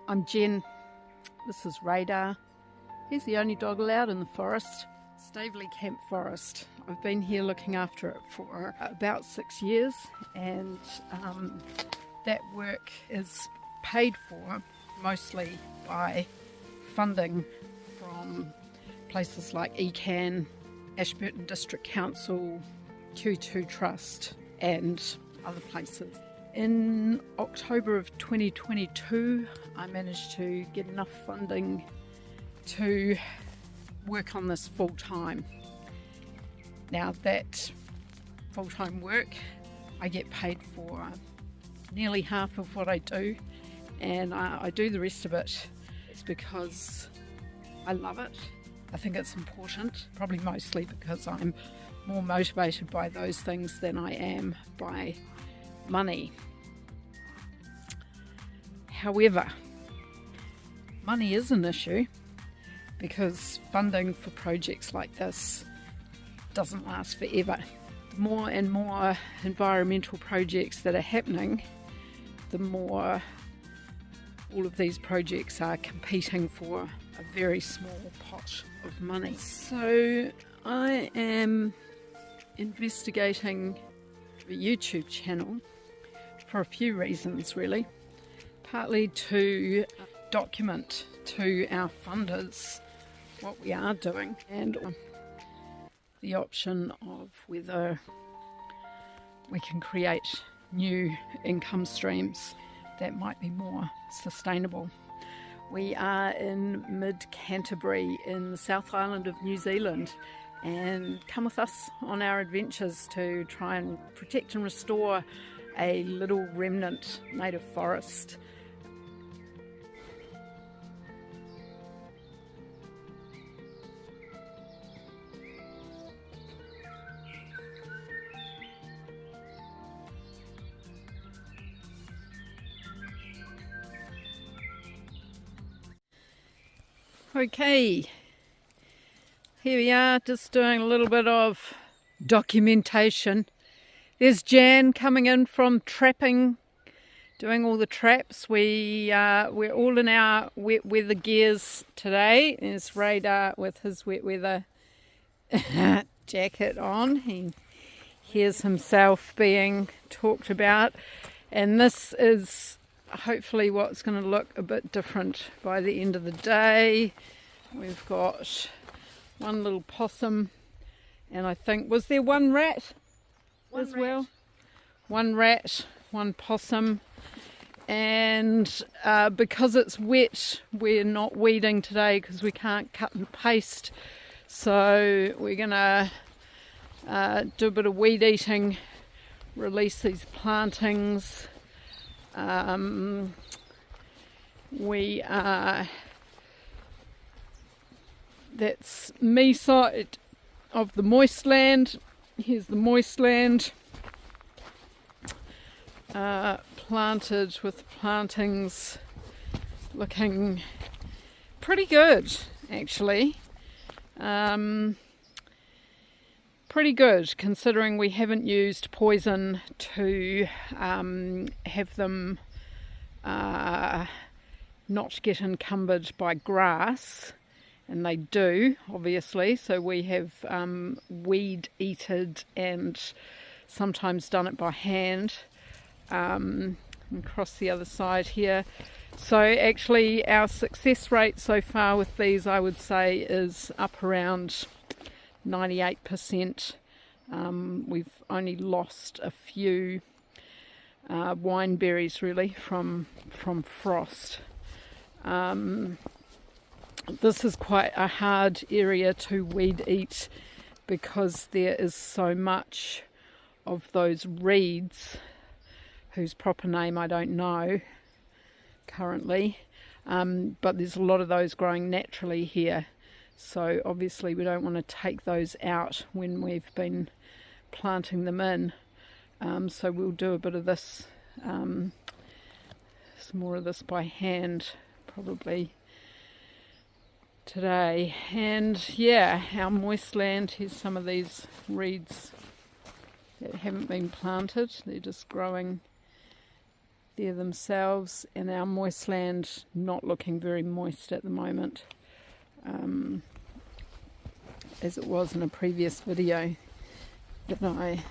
I'm Jen. This is Radar. He's the only dog allowed in the forest. Staveley Camp Forest. I've been here looking after it for about 6 years, and that work is paid for mostly by funding from places like ECAN, Ashburton District Council, Q2 Trust and other places. In October of 2022, I managed to get enough funding to work on this full time. Now that full-time work, I get paid for nearly half of what I do, and I do the rest of it. It's because I love it. I think it's important, probably mostly because I'm more motivated by those things than I am by money. However, money is an issue because funding for projects like this doesn't last forever. The more and more environmental projects that are happening, the more all of these projects are competing for a very small pot of money. So I am investigating a YouTube channel for a few reasons really. Partly to document to our funders what we are doing, and the option of whether we can create new income streams that might be more sustainable. We are in mid-Canterbury in the South Island of New Zealand, and come with us on our adventures to try and protect and restore a little remnant native forest. Okay, here we are, just doing a little bit of documentation. There's Jan coming in from trapping, doing all the traps. We're all in our wet weather gears today. There's Radar with his wet weather jacket on. He hears himself being talked about, and this is hopefully what's going to look a bit different by the end of the day. We've got one little possum, and I think, was there one rat as well? One rat, one possum, and because it's wet, we're not weeding today because we can't cut and paste, so we're gonna do a bit of weed eating, release these plantings. That's me side of the moist land. Here's the moist land, planted with plantings looking pretty good actually. Pretty good considering we haven't used poison to have them not get encumbered by grass, and they do obviously, so we have weed eated and sometimes done it by hand. And across the other side here, so actually our success rate so far with these, I would say, is up around 98%. We've only lost a few wine berries really from frost. This is quite a hard area to weed eat because there is so much of those reeds, whose proper name I don't know currently, but there's a lot of those growing naturally here. So obviously we don't want to take those out when we've been planting them in. So we'll do a bit of this, some more of this by hand probably today. And yeah, our moist land, here's some of these reeds that haven't been planted. They're just growing there themselves, and our moist land not looking very moist at the moment, as it was in a previous video that I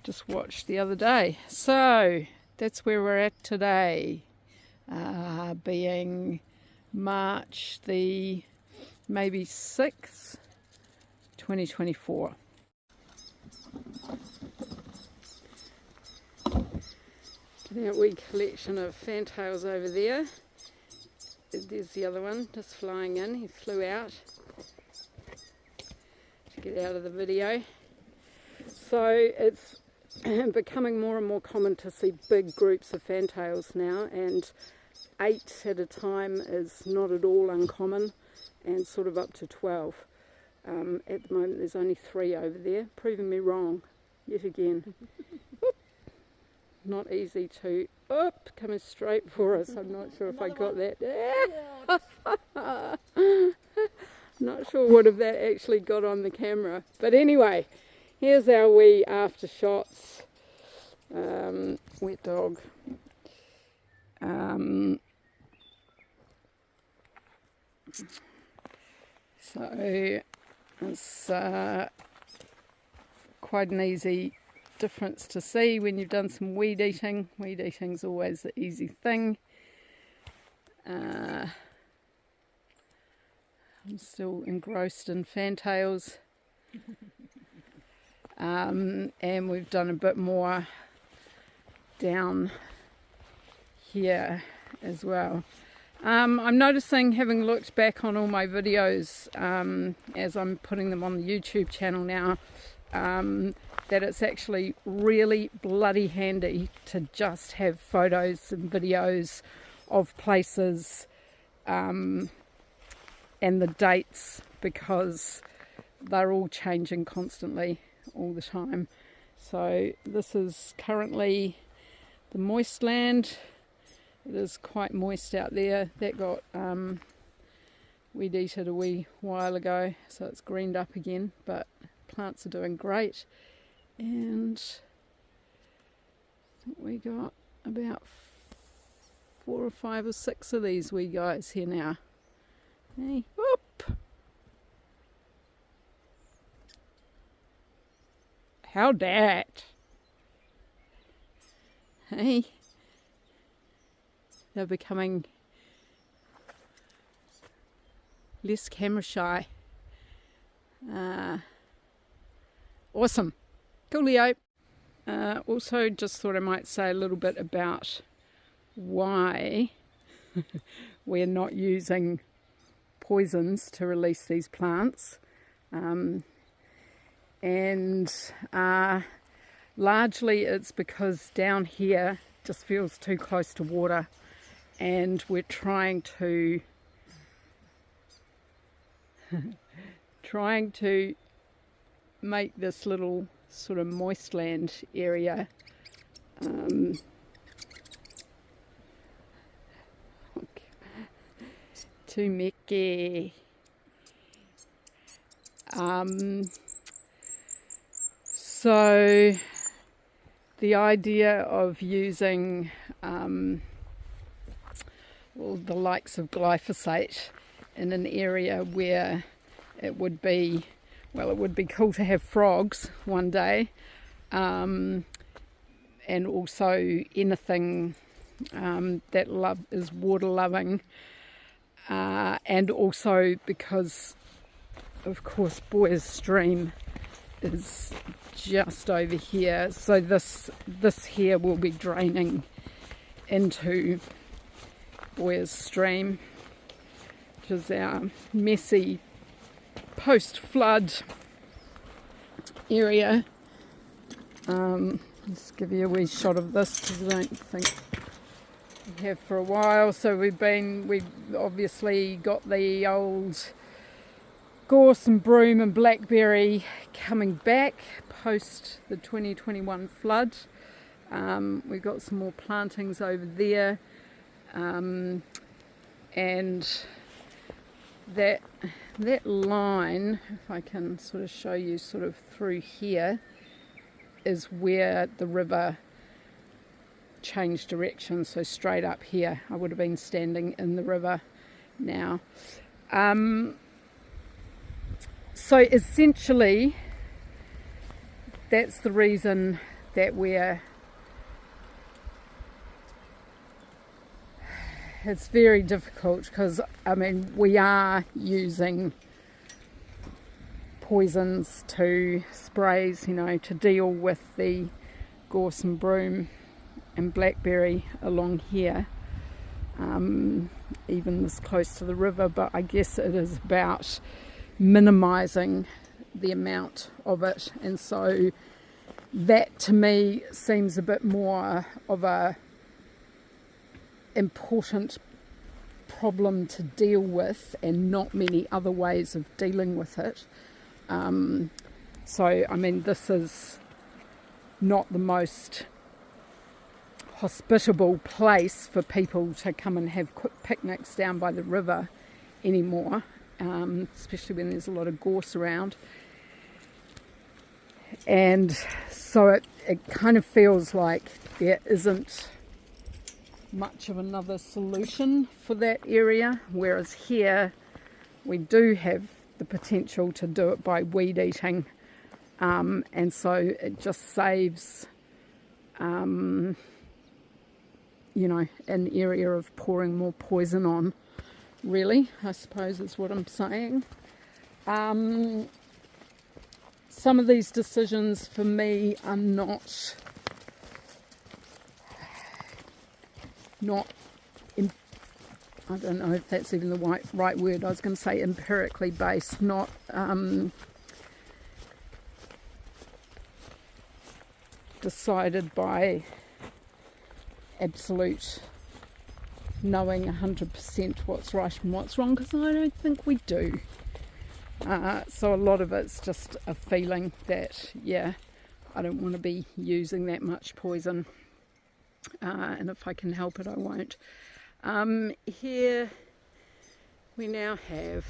just watched the other day. So that's where we're at today, being March the maybe 6th, 2024. That wee collection of fantails over there. There's the other one just flying in. He flew out to get out of the video. So it's becoming more and more common to see big groups of fantails now, and 8 at a time is not at all uncommon, and sort of up to 12. At the moment there's only 3 over there, proving me wrong yet again. Not easy to, coming straight for us. I'm not sure if I got that. Not sure what if that actually got on the camera. But anyway, here's our wee after shots. Wet dog. So it's quite an easy difference to see when you've done some weed eating. Weed eating's always the easy thing. I'm still engrossed in fantails. And we've done a bit more down here as well. I'm noticing, having looked back on all my videos as I'm putting them on the YouTube channel now, that it's actually really bloody handy to just have photos and videos of places and the dates, because they're all changing constantly all the time. So this is currently the moist land. It is quite moist out there. That got weed eated a wee while ago, so it's greened up again, but plants are doing great. And I think we got about 4 or 5 or 6 of these wee guys here now. Hey, whoop! How dat? Hey, they're becoming less camera shy. Awesome. Coolio. Also just thought I might say a little bit about why we're not using poisons to release these plants. Largely it's because down here just feels too close to water, and we're trying to make this little sort of moist land area too mickey. So the idea of using the likes of glyphosate in an area where it would be, well, it would be cool to have frogs one day, and also anything that is water loving, and also because of course Boyer's Stream is just over here, so this here will be draining into Boyer's Stream, which is our messy post-flood area. Let's give you a wee shot of this because I don't think we have for a while. So we've obviously got the old gorse and broom and blackberry coming back post the 2021 flood. We've got some more plantings over there, and that line, if I can sort of show you sort of through here, is where the river changed direction, so straight up here I would have been standing in the river now. So essentially that's the reason that it's very difficult, because I mean we are using poisons to sprays, you know, to deal with the gorse and broom and blackberry along here, even this close to the river, but I guess it is about minimizing the amount of it, and so that to me seems a bit more of a important problem to deal with, and not many other ways of dealing with it. So I mean, this is not the most hospitable place for people to come and have quick picnics down by the river anymore, especially when there's a lot of gorse around. And so it kind of feels like there isn't much of another solution for that area, whereas here we do have the potential to do it by weed eating, and so it just saves you know, an area of pouring more poison on, really, I suppose is what I'm saying. Some of these decisions for me are not I don't know if that's even the right word. I was going to say empirically based, not decided by absolute knowing 100% what's right and what's wrong, because I don't think we do. So a lot of it's just a feeling that, yeah, I don't want to be using that much poison, and if I can help it I won't. Here we now have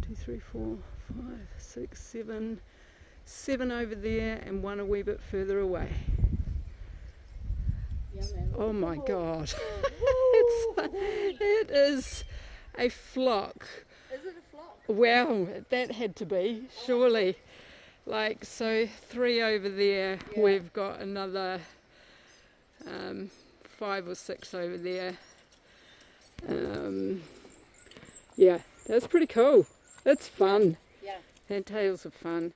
2, 3, 4, 5, 6, 7 over there, and one a wee bit further away. Oh my God. It is a flock. Is it a flock? Well, that had to be, surely. Like, so 3 over there, yeah. We've got another 5 or 6 over there. Yeah, that's pretty cool. It's fun. Yeah. Fantails are fun.